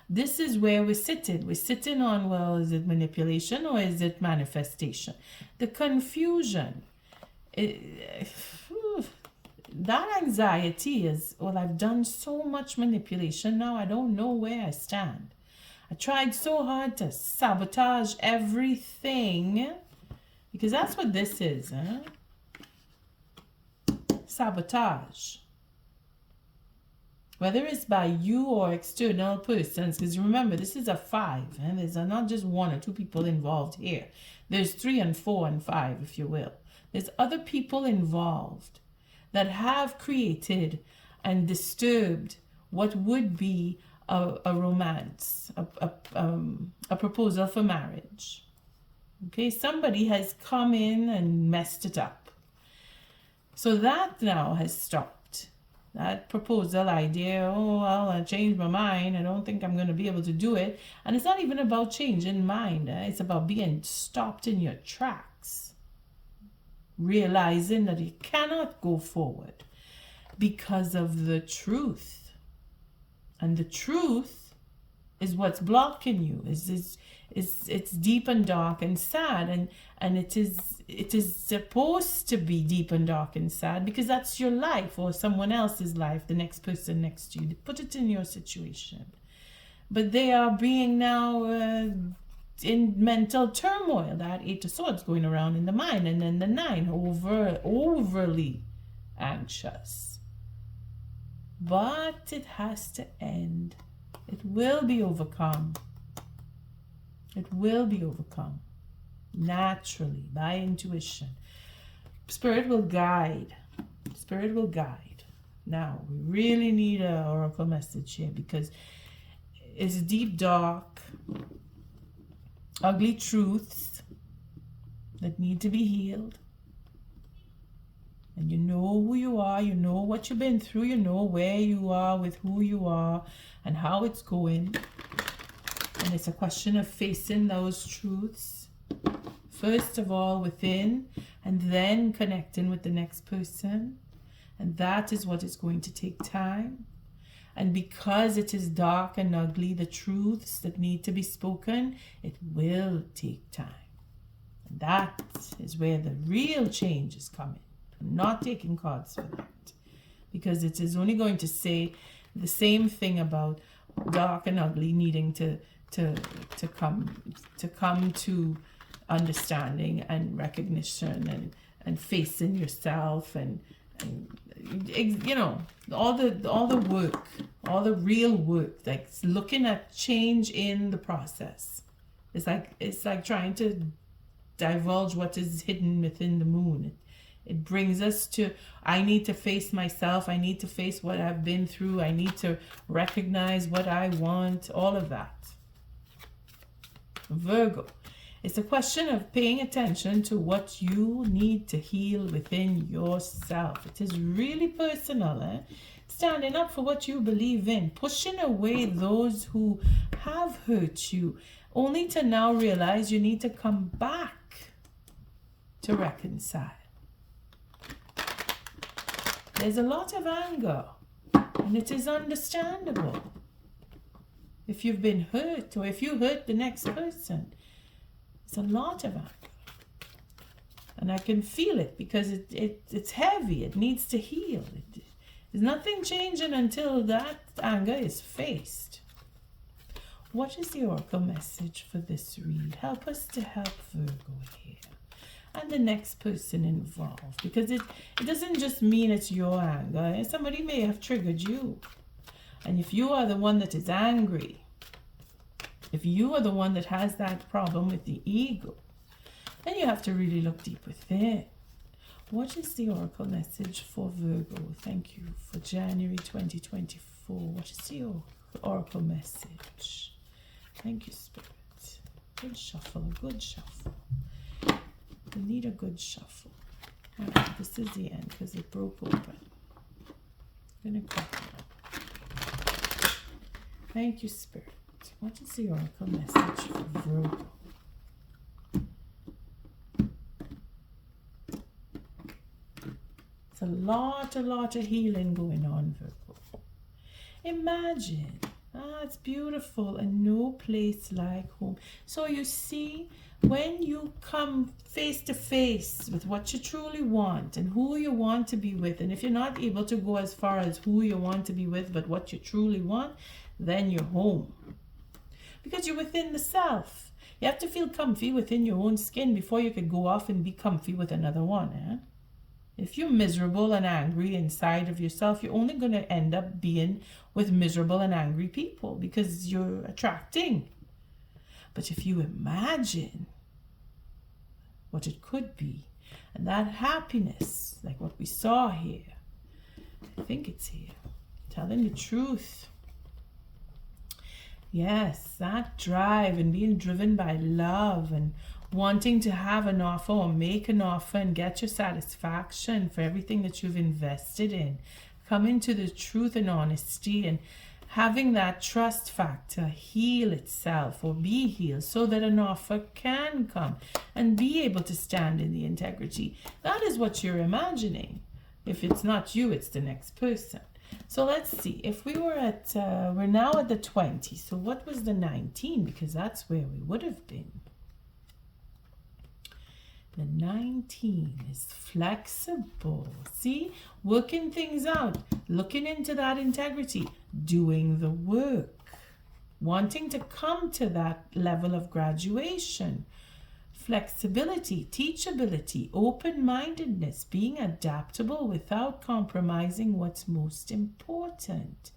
S1: This is where we're sitting. We're sitting on, well, is it manipulation or is it manifestation? The confusion. That anxiety is, well, I've done so much manipulation now, I don't know where I stand. I tried so hard to sabotage everything, because that's what this is, sabotage. Whether it's by you or external persons, because remember, this is a 5, and there's not just 1 or 2 people involved here. There's 3 and 4 and 5, if you will. There's other people involved that have created and disturbed what would be a romance, a proposal for marriage. Okay, somebody has come in and messed it up. So that now has stopped. That proposal idea, oh, well, I changed my mind. I don't think I'm going to be able to do it. And it's not even about changing mind. It's about being stopped in your tracks. Realizing that you cannot go forward because of the truth. And the truth is what's blocking you. It's deep and dark and sad, and it is supposed to be deep and dark and sad because that's your life or someone else's life, the next person next to you. Put it in your situation. But they are being now in mental turmoil. That 8 of Swords going around in the mind, and then the 9 overly anxious. But it has to end. It will be overcome. It will be overcome naturally by intuition. Spirit will guide. Spirit will guide. Now, we really need an oracle message here because it's deep, dark, ugly truths that need to be healed. And you know who you are, you know what you've been through, you know where you are with who you are and how it's going. And it's a question of facing those truths, first of all within, and then connecting with the next person. And that is what is going to take time. And because it is dark and ugly, the truths that need to be spoken, it will take time. And that is where the real change is coming. I'm not taking cards for that, because it is only going to say the same thing about dark and ugly needing to come to understanding and recognition and facing yourself and you know all the work, all the real work, like looking at change in the process. It's like trying to divulge what is hidden within the moon. It brings us to, I need to face myself. I need to face what I've been through. I need to recognize what I want, all of that. Virgo. It's a question of paying attention to what you need to heal within yourself. It is really personal. Standing up for what you believe in. Pushing away those who have hurt you. Only to now realize you need to come back to reconcile. There's a lot of anger. And it is understandable. If you've been hurt or if you hurt the next person, it's a lot of anger. And I can feel it because it's heavy. It needs to heal. There's nothing changing until that anger is faced. What is the oracle message for this read? Help us to help Virgo here. And the next person involved. Because it doesn't just mean it's your anger. Somebody may have triggered you. And if you are the one that is angry, if you are the one that has that problem with the ego, then you have to really look deep within. What is the oracle message for Virgo? Thank you. For January 2024. What is the oracle message? Thank you, Spirit. Good shuffle, a good shuffle. We need a good shuffle. All right, this is the end because it broke open. I'm going to crack it up. Thank you, Spirit. What is the oracle message for Virgo? It's a lot of healing going on, Virgo. Imagine. It's beautiful, and no place like home. So you see, when you come face to face with what you truly want and who you want to be with, and if you're not able to go as far as who you want to be with, but what you truly want, then you're home. Because you're within the self. You have to feel comfy within your own skin before you could go off and be comfy with another one. If you're miserable and angry inside of yourself, you're only going to end up being with miserable and angry people because you're attracting. But if you imagine what it could be, and that happiness, like what we saw here, I think it's here, telling the truth. Yes, that drive and being driven by love and wanting to have an offer or make an offer and get your satisfaction for everything that you've invested in. Coming to the truth and honesty and having that trust factor heal itself or be healed so that an offer can come and be able to stand in the integrity. That is what you're imagining. If it's not you, it's the next person. So let's see. If we were at, we're now at the 20. So what was the 19? Because that's where we would have been. The 19 is flexible. See, working things out, looking into that integrity, doing the work, wanting to come to that level of graduation, flexibility, teachability, open-mindedness, being adaptable without compromising what's most important.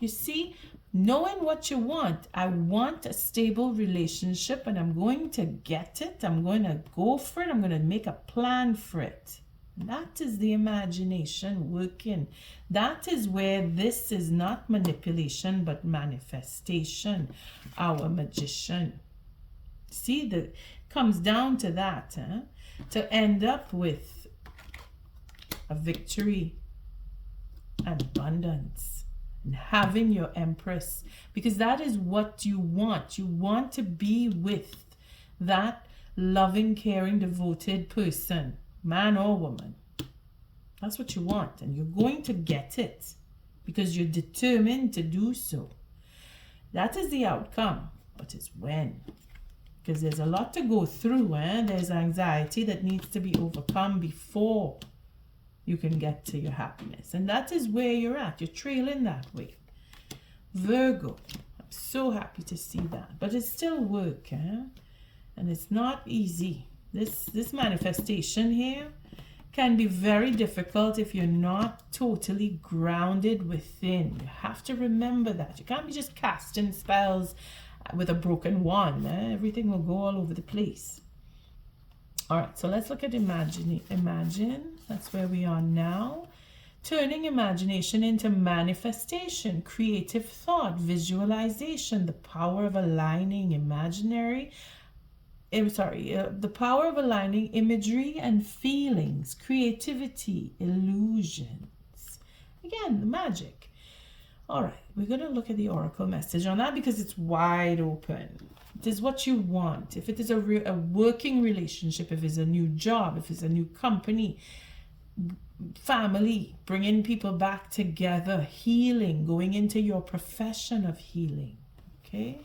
S1: You see, knowing what you want. I want a stable relationship and I'm going to get it. I'm going to go for it. I'm going to make a plan for it. That is the imagination working. That is where this is not manipulation but manifestation. Our magician. See, that comes down to that. To end up with a victory and abundance. And having your empress, because that is what you want. You want to be with that loving, caring, devoted person, man or woman. That's what you want, and you're going to get it because you're determined to do so. That is the outcome, but it's when. Because there's a lot to go through. There's anxiety that needs to be overcome before you can get to your happiness. And that is where you're at. You're trailing that way. Virgo, I'm so happy to see that. But it's still work. And it's not easy. This manifestation here can be very difficult if you're not totally grounded within. You have to remember that. You can't be just casting spells with a broken wand. Everything will go all over the place. All right, so let's look at imagine. That's where we are now. Turning imagination into manifestation, creative thought, visualization, the power of aligning the power of aligning imagery and feelings, creativity, illusions. Again, the magic. All right, we're going to look at the oracle message on that because it's wide open. It is what you want. If it is a working relationship, if it's a new job, if it's a new company, family, bringing people back together, healing, going into your profession of healing. Okay?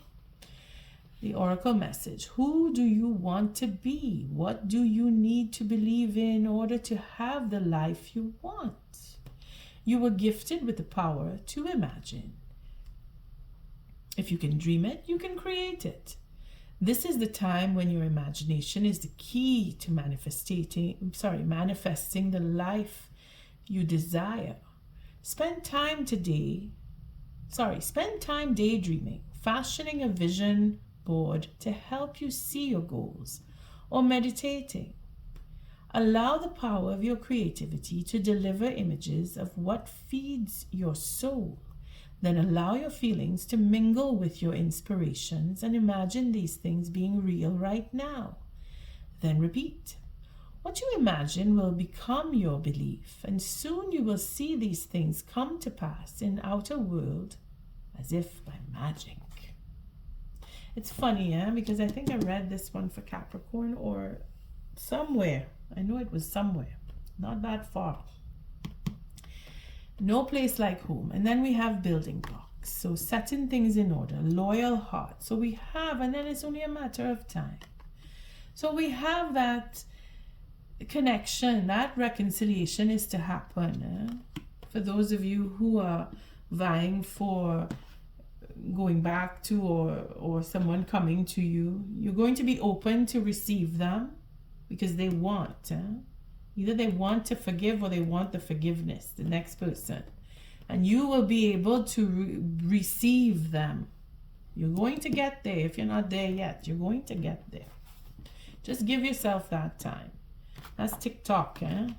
S1: The oracle message. Who do you want to be? What do you need to believe in order to have the life you want? You were gifted with the power to imagine. If you can dream it, you can create it. This is the time when your imagination is the key to manifesting the life you desire. Spend time daydreaming, fashioning a vision board to help you see your goals, or meditating. Allow the power of your creativity to deliver images of what feeds your soul. Then allow your feelings to mingle with your inspirations and imagine these things being real right now. Then repeat. What you imagine will become your belief, and soon you will see these things come to pass in outer world as if by magic. It's funny, because I think I read this one for Capricorn or somewhere. I know it was somewhere, not that far. No place like home. And then we have building blocks. So setting things in order, loyal heart. So we have, and then it's only a matter of time. So we have that connection, that reconciliation is to happen. For those of you who are vying for going back to or someone coming to you, you're going to be open to receive them because they want. Either they want to forgive or they want the forgiveness, the next person. And you will be able to receive them. You're going to get there. If you're not there yet, you're going to get there. Just give yourself that time. That's TikTok. The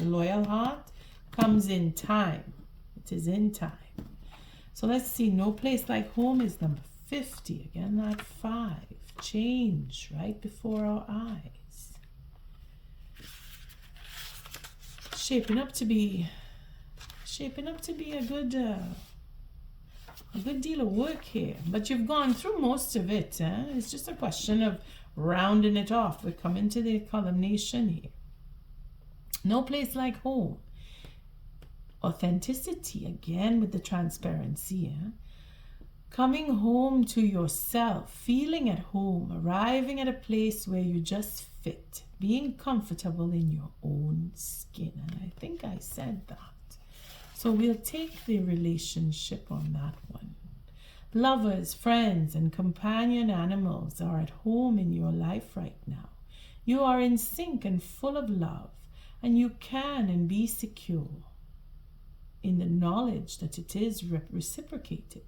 S1: loyal heart comes in time. It is in time. So let's see. No place like home is number 50. Again, that 5. Change right before our eyes. Shaping up to be a good deal of work here, but you've gone through most of it. It's just a question of rounding it off. We're coming to the culmination here. No place like home. Authenticity again with the transparency. Coming home to yourself, feeling at home, arriving at a place where you just fit, being comfortable in your own skin. And I think I said that. So we'll take the relationship on that one. Lovers, friends, and companion animals are at home in your life right now. You are in sync and full of love, and you can and be secure in the knowledge that it is reciprocated.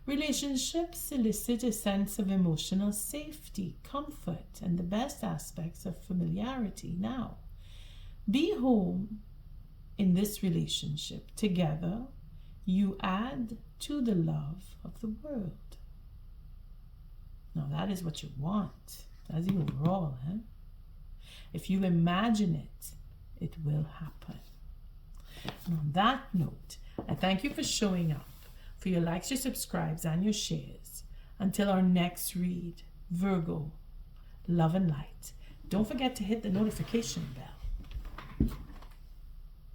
S1: Relationships elicit a sense of emotional safety, comfort, and the best aspects of familiarity. Now, be home in this relationship. Together, you add to the love of the world. Now, that is what you want. That's the overall. If you imagine it, it will happen. And on that note, I thank you for showing up, for your likes, your subscribes, and your shares. Until our next read, Virgo, love and light. Don't forget to hit the notification bell.